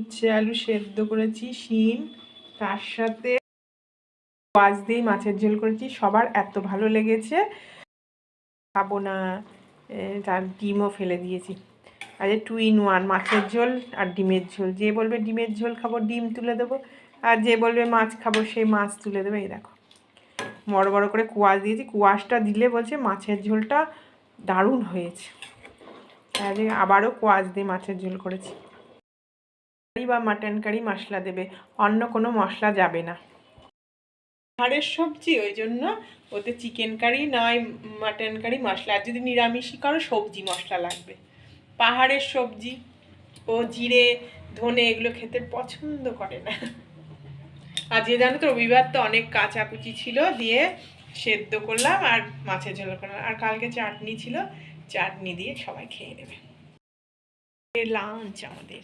উচ্ছে আলু সেদ্ধ করেছি, শিম, তার সাথে মাছ দিয়ে মাছের ঝোল করেছি। সবার এত ভালো লেগেছে, খাবো না, তার ডিমও ফেলে দিয়েছি। আর 2 in 1 মাছের ঝোল আর ডিমের ঝোল। যে বলবে ডিমের ঝোল খাবো ডিম তুলে দেবো, আর যে বলবে মাছ খাবো সেই মাছ তুলে দেবে। এই দেখো বড় বড় করে কুয়াশ দিয়েছি, কুয়াশটা দিলে বলছে মাছের ঝোলটা দারুণ হয়েছে। তাহলে আবারও কোয়াশ দিয়ে মাছের ঝোল করেছি। কারি বা মাটন কারি মশলা দেবে, অন্য কোনো মশলা যাবে না। পাহাড়ের সবজি, ওই জন্য ওতে চিকেন কারি নয় মাটন কারি মশলা, আর যদি নিরামিষই করো সবজি মশলা লাগবে। পাহাড়ের সবজি ও জিরে ধনে এগুলো খেতে পছন্দ করে না। আর যে জানো তো রবিবার তো অনেক কাঁচাকুচি ছিল, দিয়ে সেদ্ধ করলাম আর মাছের ঝোল করলাম, আর কালকে চাটনি ছিল, চাটনি দিয়ে সবাই খেয়ে নেবে। লাঞ্চ আমাদের।